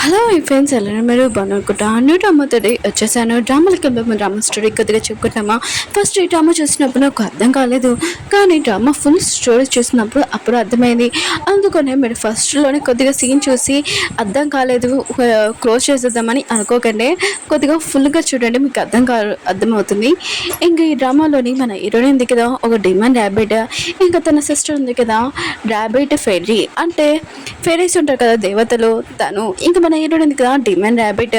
Hello my friends, ఎలా మీరు బాగునుకుంటా new డ్రామాతో వచ్చేసాను. డ్రామాలకి డ్రామా స్టోరీ కొద్దిగా చెప్పుకుంటామా. ఫస్ట్ ఈ డ్రామా చూసినప్పుడు నాకు అర్థం కాలేదు, కానీ డ్రామా ఫుల్ స్టోరీ చూసినప్పుడు అప్పుడు అర్థమైంది. అందుకనే మీరు ఫస్ట్లోనే కొద్దిగా సీన్ చూసి అర్థం కాలేదు క్లోజ్ చేసేద్దామని అనుకోకండి. కొద్దిగా ఫుల్గా చూడండి, మీకు అర్థమవుతుంది. ఇంకా ఈ డ్రామాలోని మన హీరోయిన్ ఉంది కదా, ఒక డిమాండ్ ర్యాబిట్, ఇంకా తన సిస్టర్ ఉంది కదా ర్యాబిట్ ఫెర్రీ, అంటే ఫెరీస్ ఉంటారు కదా దేవతలు, తను ఇంకా మన హీరోయిన్ ఉంది కదా డిమాండ్ ర్యాబిట్.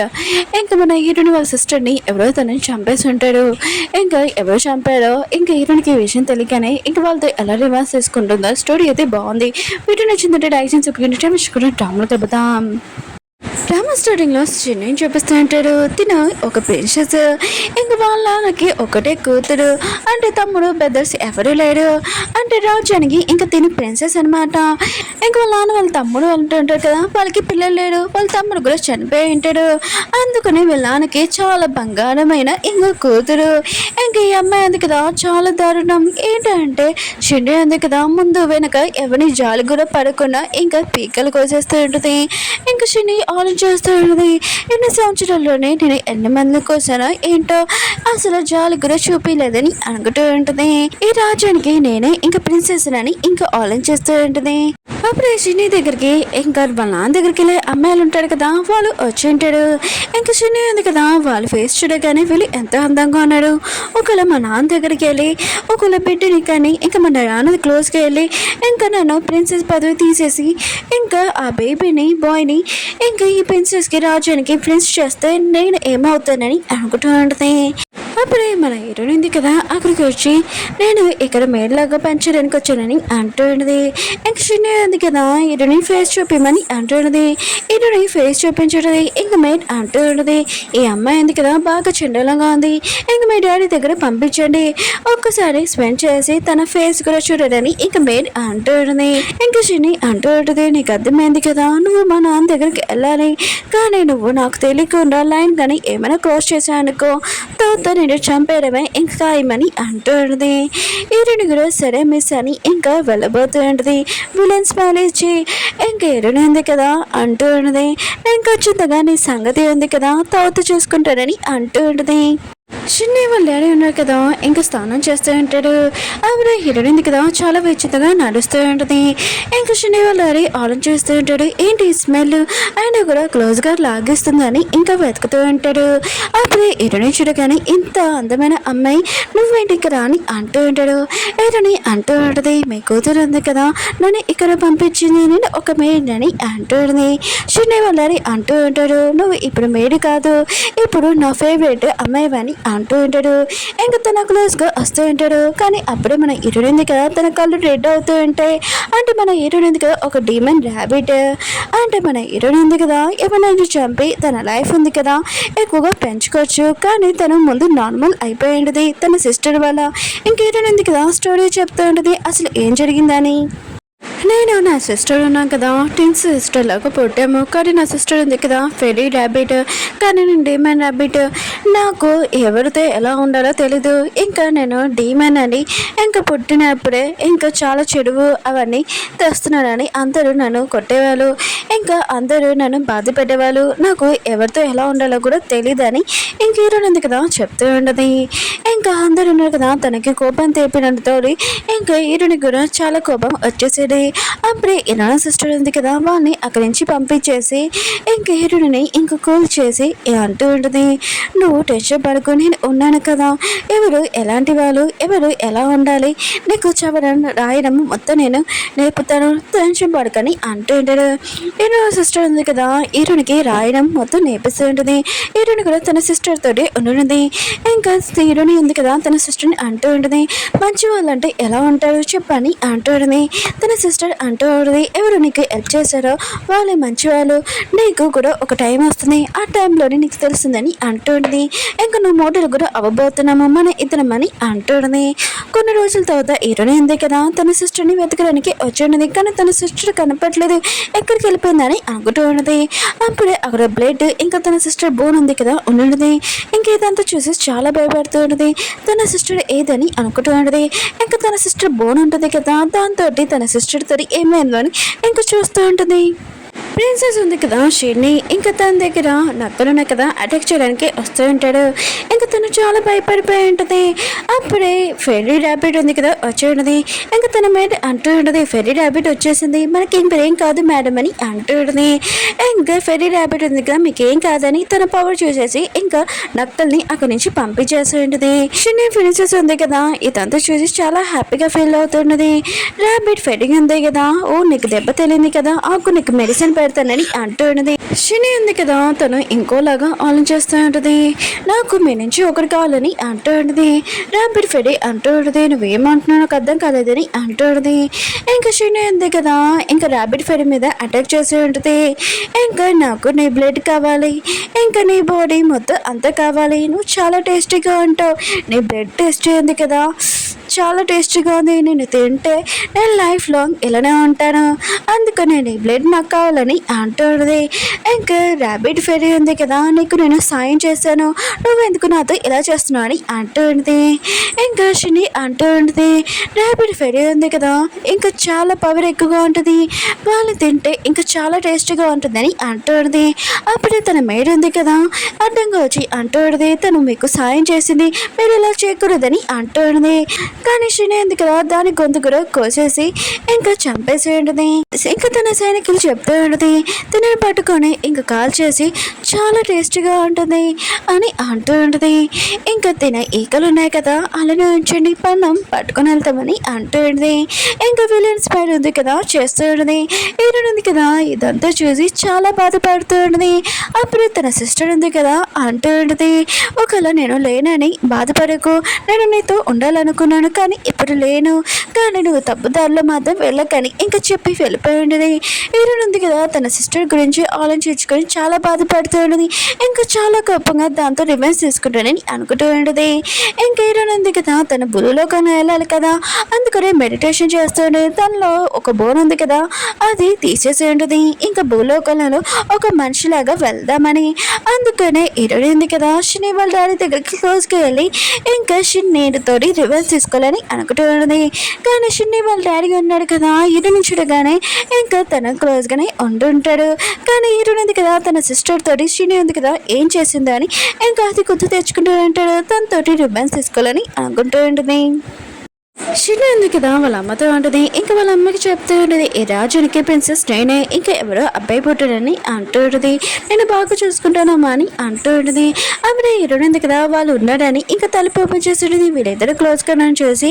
ఇంకా మన హీరోయిన్ వాళ్ళ సిస్టర్ని ఎవరో తనని చంపేసి ఉంటాడు. ఇంకా ఎవరు చంపారో ఇంకా హీరోయిన్కి ఈ విషయం తెలియకనే ఇంకా వాళ్ళతో ఎలా రివర్స్ చేసుకుంటుందో. స్టోరీ అయితే బాగుంది. వీడియో నచ్చిందంటే లైక్ చేసి టైం డ్రామాలో కలుపుతాం. డ్రామా స్టార్టింగ్లో చిన్న చూపిస్తూ ఉంటాడు. తిను ఒక ప్రిన్సెస్, ఇంక వాళ్ళకి ఒకటే కూతురు, అంటే తమ్ముడు బ్రదర్స్ ఎవరు లేరు, అంటే రాజ్యానికి ఇంకా తిని ప్రిన్సెస్ అనమాట. ఇంక వాళ్ళ నాన్న వాళ్ళ తమ్ముడు అంటుంటారు కదా, వాళ్ళకి పిల్లలు లేడు, వాళ్ళ తమ్ముడు కూడా చనిపోయి ఉంటాడు. అందుకని వీళ్ళ నాన్నకి చాలా బంగారమైన ఇంకో కూతురు. ఇంక ఈ అమ్మాయి ఉంది కదా చాలా దారుణం. ఏంటంటే చిన్న ఉంది కదా, ముందు వెనక ఎవరిని జాలి కూడా పడకుండా ఇంకా పీకలు కోసేస్తూ ఉంటుంది. ఇంకా చిన్ని చేస్తూ ఉన్నది. ఎన్ని సంవత్సరాల్లోనే నేను ఎన్ని మంది కోసానో ఏంటో అసలు జాలి కూడా చూపించలేదని అనుకుంటూ ఉంటుంది. ఈ రాజ్యానికి నేనే ఇంకా ప్రిన్సెస్ అని ఇంకా ఆలోచిస్తూ ఉంటుంది. అప్పుడు చిన్ని దగ్గరికి ఇంకా వాళ్ళ నాన్న దగ్గరికి వెళ్ళి అమ్మాయిలు ఉంటాడు కదా, వాళ్ళు వచ్చి ఉంటాడు. ఇంకా చిన్ని ఉంది కదా, వాళ్ళ ఫేస్ చూడగానే వీళ్ళు ఎంత అందంగా ఉన్నాడు. ఒకవేళ మా నాన్న దగ్గరికి వెళ్ళి ఒకవేళ బిడ్డని కానీ ఇంకా మా నాన్న క్లోజ్గా వెళ్ళి ఇంకా నన్ను ప్రిన్సెస్ పదవి తీసేసి ఇంకా ఆ బేబీని బాయ్ని ఇంకా ఈ ప్రిన్సెస్కి రాజ్యానికి ఫ్రెండ్స్ చేస్తే నేను ఏమవుతానని అనుకుంటూ ఉంటుంది. అప్పుడే మన హీరోయిన్ ఉంది కదా అక్కడికి వచ్చి నేను ఇక్కడ మేడలాగా పెంచడానికి వచ్చానని అంటున్నది. ఇంకా చిన్న ఉంది కదా హీరోయిన్ ఫేస్ చూపించమని అంటున్నది. హీరోయిన్ ఫేస్ చూపించుంటది. ఇంకా మేడ్ అంటున్నది, ఈ అమ్మాయి ఉంది కదా బాగా చండలంగా ఉంది, ఇంక మీ డాడీ దగ్గర పంపించండి, ఒక్కసారి స్పెండ్ చేసి తన ఫేస్ కూడా చూడదని ఇంకా మేడ్ అంటున్నది. ఇంకా చిన్ని అంటున్నది, నీకు అర్థమైంది కదా నువ్వు మా నాన్న దగ్గరికి వెళ్ళాలి, కానీ నువ్వు నాకు తెలియకుండా లైన్ కానీ ఏమైనా క్రాస్ చేశానుకో తో నేను చంపేయడమే ఇంకా ఏమని అంటుంది. హీరోని కూడా సరే మిస్ అని ఇంకా వెళ్ళబోతుంది. విలన్ స్మైల్ ఇచ్చి ఇంకా హీరోని ఉంది కదా అంటూ ఉన్నది, నేను ఖచ్చితంగా నీ సంగతి ఉంది కదా తర్వాత చూసుకుంటానని అంటూ ఉంటుంది. చిన్ని వాళ్ళ డాడీ ఉన్నారు కదా ఇంకా స్నానం చేస్తూ ఉంటాడు. ఆవిడ హీరోయిన్ కదా చాలా విచిత్రంగా నడుస్తూ ఉంటుంది. ఇంకా చిన్ని వాళ్ళ డాడీ ఆలోచిస్తూ ఉంటాడు, ఏంటి స్మెల్ ఆయన కూడా క్లోజ్గా లాగిస్తుందని ఇంకా వెతుకుతూ ఉంటాడు. అప్పుడు హీరోయిన్ చూడగానే ఇంత అందమైన అమ్మాయి నువ్వేంటి ఇక్కడ అని అంటూ ఉంటాడు. హీరోని అంటూ ఉంటుంది, మీ కూతురు ఉంది కదా నన్ను ఇక్కడ పంపించింది, నేను ఒక మేడ్ అని అంటూ ఉంటుంది. చిన్ని వాళ్ళ డాడీ అంటూ ఉంటాడు, నువ్వు ఇప్పుడు మేడ్ కాదు, ఇప్పుడు నా ఫేవరెట్ అమ్మాయి అని అంటూ ఉంటాడు. ఇంకా తన క్లోజ్గా వస్తూ ఉంటాడు. కానీ అప్పుడే మన హీరోయిన్ ఉంది కదా తన కళ్ళు రెడ్ అవుతూ ఉంటాయి. అంటే మన హీరోయిన్ ఉంది కదా ఒక డీమన్ ర్యాబిట్, అంటే మన హీరోయిన్ ఉంది కదా ఎవరైనా చంపి తన లైఫ్ ఉంది కదా ఎక్కువగా పెంచుకోవచ్చు, కానీ తను ముందు నార్మల్ అయిపోయింది తన సిస్టర్ వల్ల. ఇంక హీరోయిన్ ఉంది కదా స్టోరీ చెప్తూ ఉంటుంది అసలు ఏం జరిగిందని. నేను నా సిస్టర్ ఉన్నాను కదా ట్విన్స్ సిస్టర్ లాగా పుట్టాము, కానీ నా సిస్టర్ ఉంది కదా ఫెరీ ర్యాబిట్, కానీ నేను డీమన్ ర్యాబిట్. నాకు ఎవరితో ఎలా ఉండాలో తెలీదు. ఇంకా నేను డీమన్ అని ఇంకా పుట్టినప్పుడే ఇంకా చాలా చెడువు అవన్నీ తెస్తున్నానని అందరూ నన్ను కొట్టేవాళ్ళు, ఇంకా అందరూ నన్ను బాధ పెట్టేవాళ్ళు, నాకు ఎవరితో ఎలా ఉండాలో కూడా తెలీదని ఇంక హీరోయిన్ ఉంది కదా చెప్తూ ఉండదు. ఇంకా అందరూ ఉన్నారు కదా తనకి కోపం తెప్పినందుతో ఇంకా హీరోయిన్ కూడా చాలా కోపం వచ్చేసేది. అప్పుడే ఇలా సిస్టర్ ఉంది కదా వాళ్ళని అక్కడి నుంచి పంపించేసి ఇంకా హీరోని ఇంకా కూల్ చేసి అంటూ ఉంటుంది, నువ్వు టెన్షన్ పడుకో, నేను ఉన్నాను కదా, ఎవరు ఎలాంటి వాళ్ళు ఎవరు ఎలా ఉండాలి నీకు చదవడం రాయడం మొత్తం నేను నేర్పుతాను, టెన్షన్ పడుకొని అంటూ ఉంటాడు. హీరో సిస్టర్ ఉంది కదా హీరోనికి రాయడం మొత్తం నేర్పిస్తూ ఉంటుంది. హీరోని కూడా తన సిస్టర్ తోటి ఉండుంది. ఇంకా హీరోని ఉంది కదా తన సిస్టర్ని అంటూ ఉంటుంది, మంచి వాళ్ళు అంటే ఎలా ఉంటారు చెప్పని అంటూ ఉంటుంది. తన సిస్టర్ అంటూ ఉంటుంది, ఎవరు నీకు హెల్ప్ చేశారో వాళ్ళే మంచివాళ్ళు, నీకు కూడా ఒక టైం వస్తుంది, ఆ టైంలోనే నీకు తెలుస్తుందని అంటూ ఉంటుంది. ఇంకా నువ్వు మోడల్ కూడా అవ్వబోతున్నాము మన ఇద్దరమని అంటూ ఉంటుంది. కొన్ని రోజుల తర్వాత హీరోని ఉంది కదా తన సిస్టర్ని వెతకడానికి వచ్చి ఉన్నది, కానీ తన సిస్టర్ కనపట్లేదు, ఎక్కడికి వెళ్ళిపోయిందని అనుకుంటూ ఉన్నది. అప్పుడే అక్కడ బ్లడ్ ఇంకా తన సిస్టర్ బోన్ ఉంది కదా ఉన్నది. ఇంకా ఇదంతా చూసి చాలా భయపడుతూ ఉంటుంది. తన సిస్టర్ ఏదని అనుకుంటూ ఉంటుంది. ఇంకా తన సిస్టర్ బోన్ ఉంటుంది కదా దాంతో తన సిస్టర్ తోటి ఏమైందో అని ఇంకా చూస్తూ ఉంటుంది. ప్రిన్సెస్ ఉంది కదా షిన్ని, ఇంకా తన దగ్గర నక్కలున్నాయి కదా అటాక్ చేయడానికి వస్తూ ఉంటాడు. ఇంకా తను చాలా భయపడిపోయి ఉంటుంది. అప్పుడే ఫెర్రీ ర్యాబిట్ ఉంది కదా వచ్చి ఉన్నది. ఇంకా తన మీద అంటూ ఉంటుంది, ఫెర్రీ ర్యాబిట్ వచ్చేసింది, మనకి ఏం కాదు మేడం అని అంటూ ఉంటుంది. ఇంకా ఫెర్రీ ర్యాబిట్ ఉంది కదా మీకేం కాదని తన పవర్ చూసేసి ఇంకా నక్కల్ని అక్కడి నుంచి పంపించేసి ఉంటుంది. షిన్ని ప్రిన్సెస్ ఉంది కదా ఇదంతా చూసి చాలా హ్యాపీగా ఫీల్ అవుతున్నది. ర్యాబిట్ ఫెర్రీ ఉంది కదా, ఓ నీకు దెబ్బ తెలియదు కదా, ఆకు నీకు మెడిసిన్ పెడతానని అంటూ ఉన్నది. షిని ఉంది కదా తను ఇంకోలాగా ఆలోచిస్తూ ఉంటుంది. నాకు మీ నుంచి ఒకటి కావాలని అంటూ ఉంటుంది. ర్యాబిట్ ఫెర్రీ అంటూ ఉంటుంది, నువ్వేమంటున్నావు నాకు అర్థం కాలేదని అంటూ ఉంటుంది. ఇంకా షిని ఉంది కదా ఇంకా ర్యాబిట్ ఫెర్రీ మీద అటాక్ చేసి ఉంటుంది. ఇంకా నాకు నీ బ్లడ్ కావాలి, ఇంకా నీ బాడీ మొత్తం అంతా కావాలి, నువ్వు చాలా టేస్టీగా ఉంటావు, నీ బ్లడ్ టేస్టీ ఉంది కదా చాలా టేస్టీగా ఉంది, నేను తింటే నేను లైఫ్ లాంగ్ ఇలానే ఉంటాను, అందుకని నీ బ్లడ్ నాకు కావాలని అంటుంది. ఇంకా ర్యాబిట్ ఫెర్రీ ఉంది కదా నీకు నేను సాయం చేశాను, నువ్వెందుకు నాతో ఇలా చేస్తున్నావు అని అంటుంది. ఇంకా షిని అంటుంది, ర్యాబిట్ ఫెర్రీ ఉంది కదా ఇంకా చాలా పవర్ ఎక్కువగా ఉంటుంది, వాళ్ళు తింటే ఇంకా చాలా టేస్టీగా ఉంటుందని అంటుంది. అప్పుడే తన మేడ్ ఉంది కదా అడ్డంగా వచ్చి అంటుంది, తను మీకు సాయం చేసింది, మీరు ఇలా చేయకూడదని అంటుంది. కానీ షిని ఉంది కదా దాని గొంతు కూడా కోసేసి ఇంకా చంపేసి ఉంటుంది. ఇంకా తన సైనికులు చెప్తూ ఉంటుంది, తినని పట్టుకొని ఇంకా కాల్ చేసి చాలా టేస్టీగా ఉంటుంది అని అంటూ ఉంటుంది. ఇంకా తిన ఈకలు ఉన్నాయి కదా అలానే ఉంచండి, పన్నం పట్టుకొని వెళ్తామని అంటూ ఉంటుంది. ఇంకా విలన్ స్పైర్ ఉంది కదా చేస్తూ ఉంటుంది. హీరోయిన్ ఉంది కదా ఇదంతా చూసి చాలా బాధపడుతూ ఉంటుంది. అప్పుడు తన సిస్టర్ ఉంది కదా అంటూ ఉంటుంది, ఒకవేళ నేను లేనని బాధపడకు, నేను నీతో ఉండాలనుకున్నాను కానీ ఇప్పుడు లేను, కానీ నువ్వు తప్పుదారిలో మాత్రం వెళ్ళకని ఇంకా చెప్పి వెళ్ళిపోయి ఉండేది. హీరోయిన్ ఉంది కదా తన సిస్టర్ గురించి ఆలోచించుకొని చాలా బాధపడుతూ ఉండేది. ఇంకా చాలా కోపంగా దాంతో రివెంజ్ తీసుకుంటానని అనుకుంటూ ఉండేది. ఇంకా హీరోయిన్ ఉంది కదా తన భూలోకాన్ని వెళ్ళాలి కదా, అందుకనే మెడిటేషన్ చేస్తూ ఉండేది. దానిలో ఒక బోన్ ఉంది కదా అది తీసేసి ఉండేది. ఇంకా భూలోకంలో ఒక మనిషిలాగా వెళ్దామని, అందుకనే హీరోయిన్ ఉంది కదా షిని వాళ్ళ డాడీ దగ్గరికి క్లోజ్కి వెళ్ళి ఇంకా షిన్నీతో రివెంజ్ తీసుకోవాలని అనుకుంటూ ఉన్నది. కానీ షిన్ని వాళ్ళ డాడీ ఉన్నాడు కదా హీరోని చూడగానే ఇంకా తన క్లోజ్గానే ఉండుంటాడు. కానీ హీరోని ఉంది కదా తన సిస్టర్ తోటి షిన్ని ఉంది కదా ఏం చేసిందో అని ఇంకా అది గుర్తు తెచ్చుకుంటూ ఉంటాడు. తనతోటి రివెంజ్ తీసుకోవాలని అనుకుంటూ ఉంటుంది. షిని ఉంది కదా వాళ్ళ అమ్మతో ఉంటుంది. ఇంకా వాళ్ళ అమ్మకి చెప్తూ ఉంటుంది, ఈ రాజునికి ప్రిన్సెస్ నేనే, ఇంకా ఎవరో అబ్బాయి పుట్టాడని అంటూ ఉంటుంది. నేను బాగా చూసుకుంటానమ్మా అని అంటూ ఉంటుంది. అప్పుడే హీరోయిన్ ఉంది కదా వాళ్ళు ఉన్నాడని ఇంకా తలుపు ఓపెన్ చేసి ఉంటుంది. వీళ్ళిద్దరు క్లోజ్ కనని చూసి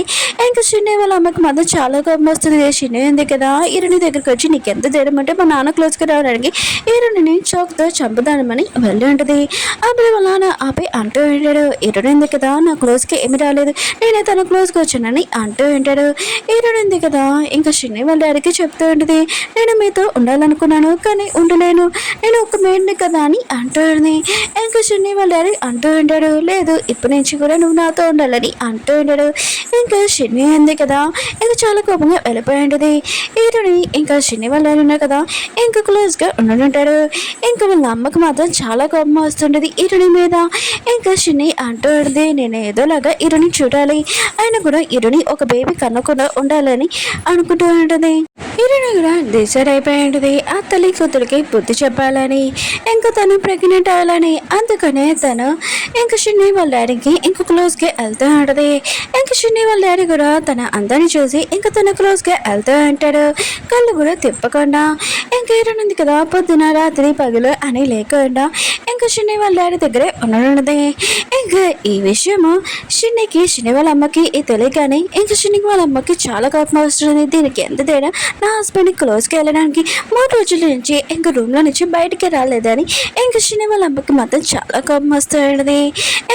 ఇంకా షిని వాళ్ళ అమ్మకి మాత్రం చాలా కోపం వస్తుంది. షిని ఉంది కదా హీరోయిన్ దగ్గరికి వచ్చి నీకు ఎంత ధైర్యం అంటే మా నాన్న క్లోజ్గా రావడానికి హీరోయిన్ని చౌక్తో చంపుదానమని వెళ్ళి ఉంటుంది. అప్పుడు వాళ్ళ నాన్న ఆపై అంటూ ఉంటాడు, హీరోయిన్ ఉంది కదా నా క్లోజ్కి ఏమి రాలేదు, నేనే తన క్లోజ్కి వచ్చానని అంటూ ఉంటాడు. హీరోయిన్ ఉంది కదా ఇంకా షిన్ని వాళ్ళ డాడీకి చెప్తూ ఉంటుంది, నేను మీతో ఉండాలనుకున్నాను కానీ ఉండలేను, నేను ఒక మేడ్ని కదా అని అంటూ ఉంటుంది. ఇంకా షిన్ని వాళ్ళ డాడీ అంటూ ఉంటాడు, లేదు ఇప్పటి నుంచి కూడా నువ్వు నాతో ఉండాలని అంటూ ఉంటాడు. ఇంకా షిన్ని ఉంది కదా ఇంకా చాలా కోపంగా వెళ్ళిపోయి ఉంటుంది. హీరోని ఇంకా షిన్ని వాళ్ళ డాడీ ఉన్నారు కదా ఇంకా క్లోజ్గా ఉండుంటాడు. ఇంకా వాళ్ళ అమ్మకి మాత్రం చాలా కోపం వస్తుంటుంది హీరోని మీద. ఇంకా షిన్ని అంటూ ఉంటుంది, నేను ఏదోలాగా హీరోని చూడాలి, ఆయన కూడా హీరోని ఒక బేబీ కన్నకుండా ఉండాలని అనుకుంటూ ఉంటుంది. హీరోయిన్ కూడా డిసైడ్ అయిపోయి ఉంటుంది ఆ తల్లి కూతురికి బుద్ధి చెప్పాలని, ఇంకా తను ప్రెగ్నెంట్ అవ్వాలని. అందుకనే తను ఇంకా షిన్ని వాళ్ళ డాడీకి ఇంకా క్లోజ్గా వెళ్తూ ఉంటుంది. ఇంకా షిన్ని వాళ్ళ డాడీ కూడా తన అందరిని చూసి ఇంకా తన క్లోజ్గా వెళ్తూ ఉంటాడు, కళ్ళు కూడా తిప్పకుండా. ఇంకా హీరోయిన్ ఉంది కదా పొద్దున రాత్రి పగలు అని లేకుండా ఇంకా షిన్ని వాళ్ళ డాడీ దగ్గరే ఉండనున్నది. ఇంకా ఈ విషయము షిన్ని వాళ్ళ అమ్మకి తెలియగానే ఇంకా షిన్ని వాళ్ళ అమ్మకి చాలా కోపం వస్తుంది. దీనికి ఎంత తేడా, నా హస్బెండ్ క్లోజ్కి వెళ్ళడానికి 3 రోజుల నుంచి ఇంకా రూమ్లో నుంచి బయటికి రాలేదని ఇంకా షిన్ని వాళ్ళ అమ్మకి మాత్రం చాలా కోపం వస్తుంది.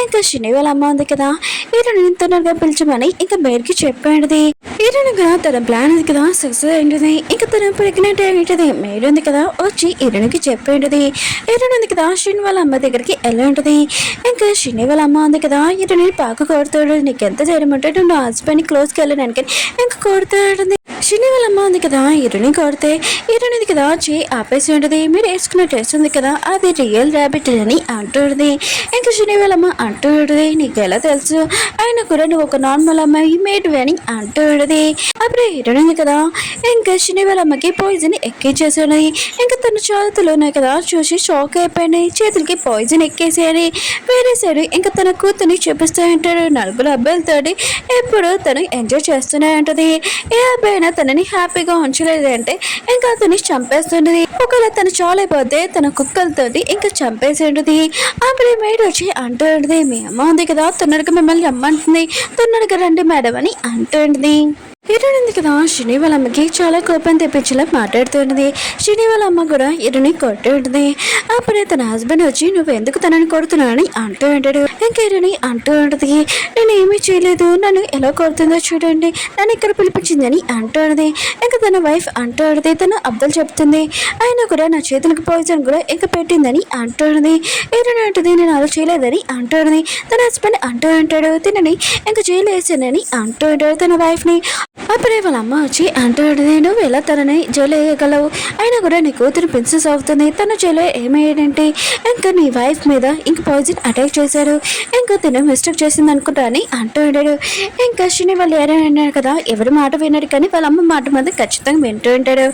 ఇంకా షిన్ని వాళ్ళ అమ్మ ఉంది కదా హీరోయిన్ తొందరగా పిలిచమని ఇంకా మేడ్కి చెప్పాడు. హీరోయిన్ కదా తన ప్లాన్ ఉంది కదా సక్సెస్ అయింది. ఇంకా తన ప్రెగ్నెంట్ అయింటుంది. మేడ్ ఉంది కదా వచ్చి హీరోయిన్కి చెప్పేది. హీరోయిన్ ఉంది కదా షిన్ని వాళ్ళ అమ్మ దగ్గరికి వెళ్ళి ఉంటుంది. ఇంకా షిన్ని వాళ్ళ అమ్మ ఉంది కదా హీరోయిన్ పాక కొడుతాడు, నీకు ఎంత ధైర్యం అంటే నువ్వు హస్బెండ్ క్లోజ్కి వెళ్ళడానికి ఇంకా కొడుతూ ఉంటుంది. చిన్ని వాళ్ళ అమ్మ ఉంది కదా ఇరుని కొడితే ఇరునిది కదా చేయి ఆపేసి ఉంటుంది. మీరు వేసుకున్న డ్రెస్ ఉంది కదా అది రియల్ ర్యాబిట్ అని అంటుంది. ఇంకా చిన్ని వాళ్ళమ్మ అంటూ ఉంటుంది, నీకు ఎలా తెలుసు, ఆయన కూడా నువ్వు ఒక నార్మల్ అమ్మాయి మేడ్ అని అంటూ ఉంటుంది. అప్పుడే ఇరునింది కదా ఇంకా చిన్ని వాళ్ళమ్మకి పాయిజన్ ఎక్కించేసి ఉన్నది. ఇంకా తన చేతులున్నాయి కదా చూసి షాక్ అయిపోయినాయి, చేతులకి పాయిజన్ ఎక్కేసేయాలి. వేరే సైడ్ ఇంకా తన కూతుర్ని చూపిస్తూ ఉంటాడు. నలుగురు అబ్బాయిలతోటి ఎప్పుడు తను ఎంజాయ్ చేస్తూనే ఉంటుంది. ఏ అబ్బాయి తనని హ్యాపీగా ఉంచలేదు అంటే ఇంకా అతన్ని చంపేస్తుంటది. ఒకవేళ తను చాలైపోతే తన కుక్కలతోటి ఇంకా చంపేసేది. అప్పుడే మేడ్ వచ్చి అంటూ ఉంటుంది, మీ అమ్మ ఉంది కదా తొందరగా మిమ్మల్ని రమ్మంటుంది, తొందరగా రండి మేడం అని అంటుంది. ఇరునింది కదా శని వాళ్ళ అమ్మకి చాలా కోపం తెప్పించేలా మాట్లాడుతుంటుంది. శని వాళ్ళ అమ్మ కూడా ఇరుని కొట్టి ఉంటుంది. అప్పుడే తన హస్బెండ్ వచ్చి నువ్వు ఎందుకు తనని కొడుతున్నానని అంటూ ఉంటాడు. ఇంకా ఇరుని అంటూ ఉంటుంది, నేను ఏమీ చేయలేదు, నన్ను ఎలా కొడుతుందో చూడండి, నన్ను ఇక్కడ పిలిపించిందని అంటూ ఉంటుంది. ఇంకా తన వైఫ్ అంటూ ఉంటుంది, తను అబ్దుల్ చెప్తుంది, అయినా కూడా నా చేతులకు పాయిజన్ కూడా ఇంకా పెట్టిందని అంటూ ఉంటుంది. ఇరుని అంటుంది, నేను అలా చేయలేదని అంటూ ఉంటుంది. తన హస్బెండ్ అంటూ ఉంటాడు, తినని ఇంకా జైలు వేసానని అంటూ ఉంటాడు తన వైఫ్ని. అప్పుడే వాళ్ళ అమ్మ వచ్చి అంటాడు, నువ్వు ఎలా తనని జైలు వేయగలవు, అయినా కూడా నీ కూతురు ప్రిన్సెస్ అవుతుంది, తన జైలు ఏమయ్యాడంటే ఇంకా నీ వైఫ్ మీద ఇంక పాయిజన్ అటాక్ చేశారు, ఇంకా తిన మిస్టేక్ చేసింది అనుకుంటా అని అంటూ ఉంటాడు. ఇంకా శని వాళ్ళు అన్నాడు కదా ఎవరి మాట విన్నాడు కానీ వాళ్ళ అమ్మ మాట మాత్రం ఖచ్చితంగా వింటూ ఉంటాడు.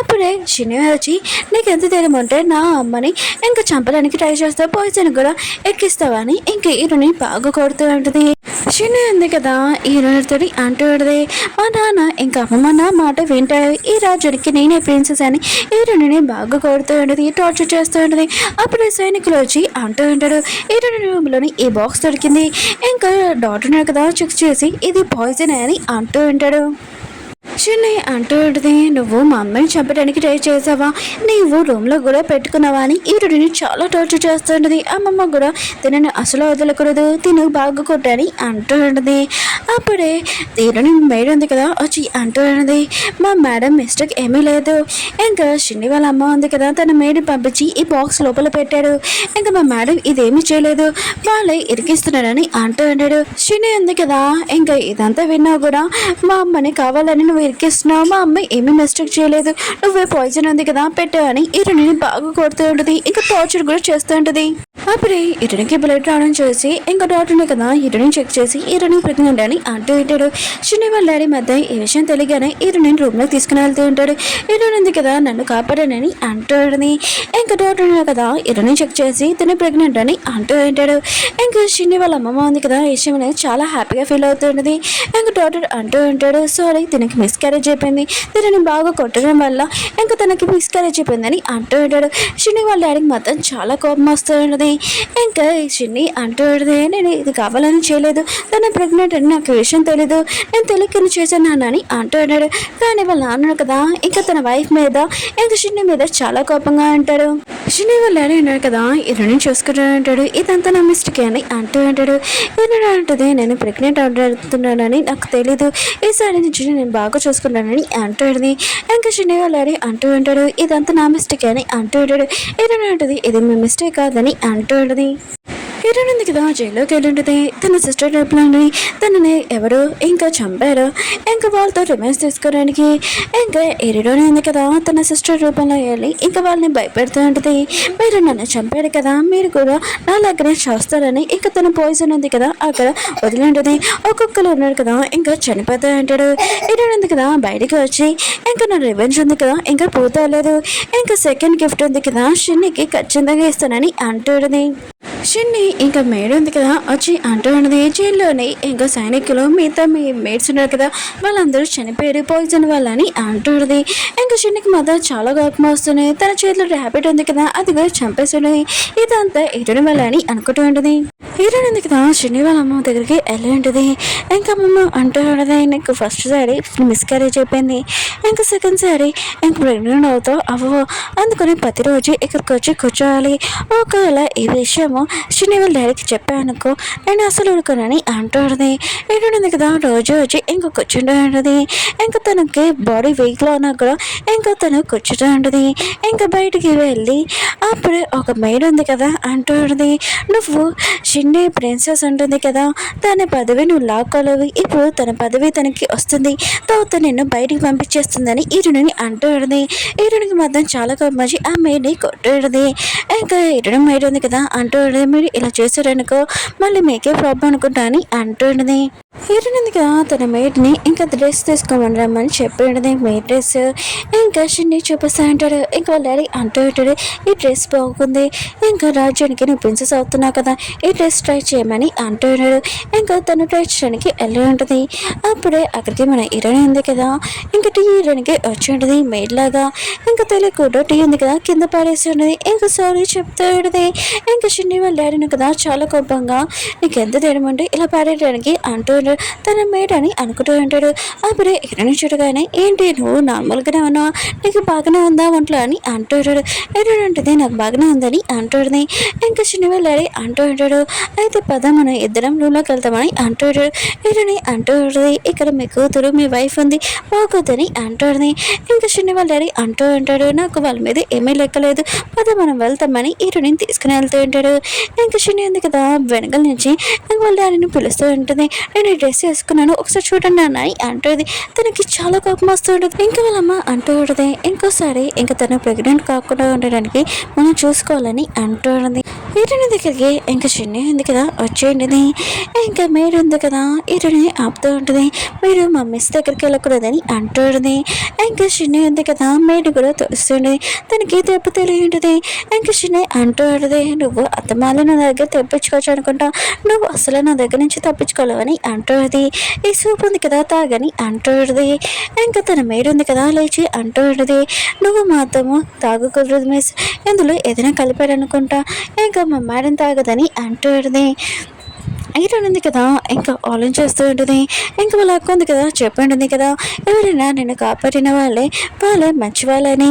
అప్పుడే శని వచ్చి నీకు ఎంత ధైర్యం ఉంటే నా అమ్మని ఇంకా చంపడానికి ట్రై చేస్తావు, పాయిజన్ కూడా ఎక్కిస్తావా అని ఇంకా ఈరుని బాగా కొడుతూ ఉంటుంది. శని ఉంది కదా ఈరునితో అంటూ ఉంటుంది, మా నాన్న ఇంకా అమ్మ నా మాట వింటాడు, ఈ రాజుడికి నేనే ప్రిన్సెస్ అని ఈరుని బాగా కొడుతూ ఉంటుంది, టార్చర్ చేస్తూ ఉంటుంది. అప్పుడు సైనికులు వచ్చి అంటూ ఉంటాడు, ఈరుని రూమ్లోని ఈ బాక్స్ దొరికింది, ఇంకా డాక్టర్ కదా చెక్ చేసి ఇది పాయిజన్ అని అంటూ ఉంటాడు. షిన్ని అంటూ ఉంటుంది, నువ్వు మా అమ్మని చంపడానికి ట్రై చేసావా, నీవు రూమ్లో కూడా పెట్టుకున్నావా అని ఈరుడిని చాలా టార్చర్ చేస్తుంటుంది. అమ్మమ్మ కూడా తినని అసలు వదలకూడదు, తిను బాగా కొట్టని అంటూ ఉంటుంది. అప్పుడే తీరుని మేడం ఉంది కదా వచ్చి అంటూ ఉంటుంది, మా మేడం మిస్టేక్ ఏమీ లేదు, ఇంకా షిన్ని వాళ్ళ అమ్మ ఉంది కదా తన మేడం పంపించి ఈ బాక్స్ లోపల పెట్టాడు, ఇంకా మా మేడం ఇదేమీ చేయలేదు, వాళ్ళే ఇరికిస్తున్నారని అంటూ ఉంటాడు. షిన్ని ఉంది కదా ఇంకా ఇదంతా విన్నా కూడా మా అమ్మని కావాలని నువ్వు ఇరికిస్తున్నావు, మా అమ్మ ఏమీ మిస్టేక్ చేయలేదు, నువ్వే పాయిజన్ ఉంది కదా పెట్టావు అని ఇరుని బాగా కొడుతూ ఉంటుంది, ఇంకా టార్చర్ కూడా చేస్తూ ఉంటుంది. అప్పుడే ఇరునికి బ్లడ్ రావడం చూసి ఇంకా డాక్టర్ని కదా ఇరుని చెక్ చేసి ఇరుని ప్రెగ్నెంట్ అని అంటూ ఉంటాడు. శని వాళ్ళ డాడీ మధ్య ఈ విషయం తెలియగానే ఇరుని రూమ్లోకి తీసుకుని వెళ్తూ ఉంటాడు. ఇరుని ఉంది కదా నన్ను కాపాడనని అంటూ ఉంటుంది. ఇంకా డాక్టర్ని కదా ఇరుని చెక్ చేసి తను ప్రెగ్నెంట్ అని అంటూ ఉంటాడు. ఇంకా శని వాళ్ళ అమ్మమ్మ ఉంది కదా ఈ విషయం అనేది చాలా హ్యాపీగా ఫీల్ అవుతుంటుంది. ఇంకా డాక్టర్ అంటూ ఉంటాడు, సారీ తనకి మిస్క్యారేజ్ అయిపోయింది, తనని బాగా కొట్టడం వల్ల ఇంకా తనకి మిస్క్యారేజ్ అయిపోయిందని అంటూ ఉంటాడు. శని వాళ్ళ డాడీకి మాత్రం చాలా కోపం వస్తూ ఉంటుంది. ఇంకా శని అంటూ ఉంటుంది, నేను ఇది కావాలని చేయలేదు, తన ప్రెగ్నెంట్ అని నాకు విషయం తెలీదు, నేను తెలియకని చేశాను అని అంటూ ఉంటాడు. కానీ వాళ్ళ నాన్న కదా ఇంకా తన వైఫ్ మీద ఇంకా శని మీద చాలా కోపంగా ఉంటాడు. శని వాళ్ళ డాడీ ఉన్నాడు కదా ఇరుని చూసుకుంటూ ఉంటాడు, ఇదంతా నా మిస్టేక్ అని అంటూ ఉంటాడు. ఇరుడు అంటుంది, నేను ప్రెగ్నెంట్ అవుతున్నానని నాకు తెలీదు, ఈసారి నుంచి నేను బాగా చూసుకున్నానని అంటూ ఉంటుంది. ఇంకా శని వాళ్ళ డాడీ అంటూ ఉంటాడు, ఇదంతా నా మిస్టేక్ అని అంటూ ఉంటాడు. ఇరుడు అంటుంది, ఇది మీ మిస్టేక్ కాదని అంటూ ఉంటుంది. హీరోయిన్ ఉంది కదా జైల్లోకి వెళ్ళి ఉంటుంది. తన సిస్టర్ టైప్లోని తనని ఎవరు ఇంకా చంపారు, ఇంకా వాళ్ళతో రొమాన్స్ తీసుకోవడానికి ఇంకా హీరోయిన్ ఉంది కదా తన సిస్టర్ రూపంలో వెళ్ళి ఇంకా వాళ్ళని భయపెడుతూ ఉంటుంది. మీరు నన్ను చంపాడు కదా, మీరు కూడా నా దగ్గర చేస్తారని ఇంకా తన పాయిజన్ ఉంది కదా అక్కడ వదిలి ఉంటుంది. ఒక్కొక్కరు ఉన్నాడు కదా ఇంకా చనిపోతూ ఉంటాడు. హీరోయిన్ ఉంది కదా బయటికి వచ్చి ఇంకా నా రివెంజ్ ఉంది కదా ఇంకా పోతలేదు, ఇంకా సెకండ్ గిఫ్ట్ ఉంది కదా షిన్నికి ఖచ్చితంగా ఇస్తానని అంటుంది. షిన్ని ఇంకా మేడ్ ఉంది కదా వచ్చి అంటూ ఉన్నది, జైల్లోని ఇంకా సైనికులు మిగతా మీ మేడ్స్ ఉన్నారు కదా వాళ్ళందరూ చనిపోయారు పాయిజన్ వల్ల అని అంటుంది. ఇంకా షిన్నికి మాత్రం చాలా కోపం వస్తున్నాయి, తన చేతిలో ర్యాబిట్ ఉంది కదా అది కూడా చంపేస్తున్నది, ఇదంతా హీరోయిన్ వల్ల అని అనుకుంటూ ఉంటుంది. హీరోయిన్ ఉంది కదా షిన్ని వాళ్ళ అమ్మ దగ్గరికి వెళ్ళి ఉంటుంది. ఇంకా అమ్మమ్మ అంటూ ఉన్నది, నీకు ఫస్ట్ సారీ మిస్క్యారేజ్ అయిపోయింది, ఇంకా సెకండ్ సారీ ఇంక ప్రెగ్నెంట్ అవుతావు అవ్వవు, అందుకని ప్రతిరోజు ఇక్కడికి వచ్చి కూర్చోవాలి, ఒకవేళ ఈ విషయము చిన్ని వాళ్ళ డాడీకి చెప్పానుకో నేను అసలు ఊరుకోనని అంటుంది. ఏంటంటుంది కదా రోజు వచ్చి ఇంకా కూర్చుంటూ ఉంటుంది. ఇంకా తనకి బాడీ వీక్లో ఉన్నా కూడా ఇంకా తను కూర్చుంటూ ఉంటుంది. ఇంకా బయటికి వెళ్ళి అప్పుడే ఒక మెయిడ్ ఉంది కదా అంటుంది, నువ్వు షిండే ప్రిన్సెస్ ఉంటుంది కదా తన పదవి నువ్వు లాక్కోలేవు, ఇప్పుడు తన పదవి తనకి వస్తుంది, తర్వాత నిన్ను బయటికి పంపించేస్తుందని ఈరుని అంటుంది. ఈరునికి మాత్రం చాలా కోపం వచ్చి ఆ మెయిడ్ని కొట్టుది. ఇంకా ఈరుడు మెయిడ్ ఉంది కదా అంటుంది, మీరు ఇలా చేశారనుకో మళ్ళీ మీకే ప్రాబ్లం అనుకుంటా అని అంటుంది. ఈరునింది కదా తన మెయిడ్ని ఇంకా డ్రెస్ తీసుకోమని రమ్మని చెప్పి మెయిడ్ డ్రెస్ ఇంకా షిన్ని చూపిస్తా అంటాడు. ఇంకా వాళ్ళ డాడీ అంటూ ఉంటాడు, ఈ డ్రెస్ బాగుంది, ఇంకా రాజ్యానికి నువ్వు ప్రిన్సెస్ అవుతున్నావు కదా ఈ డ్రెస్ ట్రై చేయమని అంటూ ఉన్నాడు. ఇంకా తను ట్రై చేయడానికి వెళ్ళి ఉంటుంది. అప్పుడే అక్కడికి మన హీరోయిన్ ఉంది కదా ఇంకా టీ హీరోయిన్కి వచ్చి ఉంటుంది మెయిడ్ లాగా. ఇంకా తెలియకుండా టీ ఉంది కదా కింద పారేసి ఉంటుంది. ఇంకా సారీ చెప్తూ ఉంటుంది. ఇంకా షిన్ని వాళ్ళ డాడీని కదా చాలా కోపంగా నీకు ఎంత తేడమంటే ఇలా పారేయడానికి అంటూ తన మేడ్ అని అనుకుంటూ ఉంటాడు. అప్పుడే హీరోని చూడగానే ఏంటి నువ్వు నార్మల్గానే ఉన్నావా, నీకు బాగానే ఉందా ఒంట్లో అని అంటాడు. హీరోయిన్ ఉంటుంది నాకు బాగానే ఉందని అంటుంది. ఇంకా చిన్న వెళ్ళాలి అంటూ ఉంటాడు. అయితే పద మనం ఇద్దరం రూమ్లోకి వెళ్తామని అంటాడు. హీరోని అంటుంది ఇక్కడ మీ కూతురు మీ వైఫ్ ఉంది బాగోద్దని అంటుంది. ఇంకా చిన్న వెళ్ళాలి అంటూ ఉంటాడు నాకు వాళ్ళ మీద ఏమీ లెక్కలేదు, పద మనం వెళ్తామని హీరోని తీసుకుని వెళ్తూ ఉంటాడు. ఇంకా చిన్న ఉంది కదా వెనకల నుంచి వాళ్ళ డాడీని పిలుస్తూ ఉంటుంది. నేను డ్రెస్ వేసుకున్నాను ఒకసారి చూడండి అన్న అంటుంది. తనకి చాలా కోపం వస్తుంటుంది. ఇంకా వాళ్ళమ్మ అంటూ ఉంటుంది ఇంకోసారి ఇంకా తను ప్రెగ్నెంట్ కాకుండా ఉండడానికి మనం చూసుకోవాలని అంటుంది. ఈరుని దగ్గరికి ఇంకా చిన్న ఉంది కదా వచ్చేయండి. ఇంకా మేడ్ ఉంది కదా ఈరుని ఆపుతూ ఉంటుంది. మీరు మా మిస్ దగ్గరికి వెళ్ళకూడదని అంటుంది. ఇంకా చిన్న ఉంది కదా మేడ్ కూడా తెలుస్తుంది. తనకి దెబ్బ తెలియంటుంది. ఇంకా చిన్న అంటూ ఉంటుంది నువ్వు అత్తమాల నా దగ్గర తెప్పించుకోవచ్చు అనుకుంటా, నువ్వు అసలు నా దగ్గర నుంచి తప్పించుకోలేవని అంటుంది. ఈ సూప్ ఉంది కదా తాగని అంటుంది. ఇంకా తన మేడ్ ఉంది కదా లేచి అంటుంది నువ్వు మాత్రము తాగకూడదు మిస్, ఇందులో ఏదైనా కలిపారనుకుంటా, ఇంకా మా మేడం తాగదని అంటుంది. ఉంది కదా ఇంకా ఆలోచిస్తూ ఉంటుంది. ఇంకా వాళ్ళ అక్క ఉంది కదా చెప్పండి కదా ఎవరైనా నేను కాపాడిన వాళ్ళే మంచి వాళ్ళని.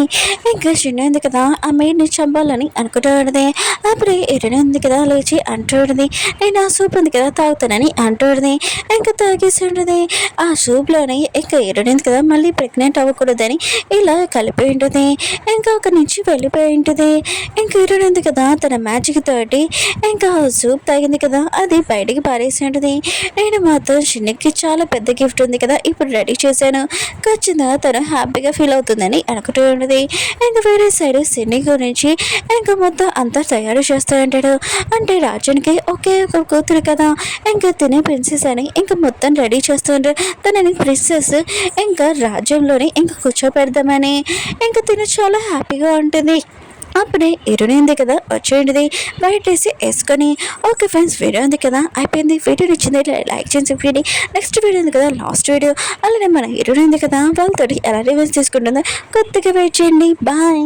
ఇంకా చిన్న ఉంది కదా ఆ మెయిడ్ని చంపాలని అనుకుంటూ ఉంటుంది. అప్పుడే ఎరుని ఉంది కదా లేచి అంటుంది నేను ఆ సూప్ ఉంది కదా తాగుతానని అంటుంది. ఇంకా తాగేసి ఉంటుంది. ఆ సూప్లోని ఇంకా ఎరుని ఉంది కదా మళ్ళీ ప్రెగ్నెంట్ అవ్వకూడదని ఇలా కలిపి ఉంటుంది. ఇంకా ఒక నుంచి వెళ్ళిపోయి ఉంటుంది. ఇంకా ఎరుని ఉంది కదా తన మ్యాజిక్ తోటి ఇంకా సూప్ తాగింది కదా అది బయటికి పారేసి ఉంటుంది. నేను మాత్రం చిన్నకి చాలా పెద్ద గిఫ్ట్ ఉంది కదా ఇప్పుడు రెడీ చేశాను, ఖచ్చితంగా తను హ్యాపీగా ఫీల్ అవుతుందని అనుకుంటూ ఉంటుంది. ఇంకా వేరే సైడ్ సిన్ని గురించి ఇంకా మొత్తం అంతా తయారు చేస్తూ ఉంటాడు. అంటే రాజునికి ఒకే ఒక కూతురు కదా ఇంకా తినే ప్రిన్సెస్ అని ఇంకా మొత్తం రెడీ చేస్తూ ఉంటాడు. తనని ప్రిన్సెస్ ఇంకా రాజ్యంలోని ఇంకా కూర్చోపెడదామని ఇంకా తిని చాలా హ్యాపీగా ఉంటుంది. అప్పుడే హీరోయిన్ ఉంది కదా వచ్చేయండి బయట వేసుకొని ఓకే ఫ్రెండ్స్ వీడియో ఉంది కదా అయిపోయింది. వీడియో నచ్చింది లైక్ చేయండి. నెక్స్ట్ వీడియో ఉంది కదా లాస్ట్ వీడియో అలానే మన హీరోయిన్ ఉంది కదా వాళ్ళతో ఎలా రివెన్స్ తీసుకుంటుందో కొత్తగా వెయిట్ చేయండి. బాయ్.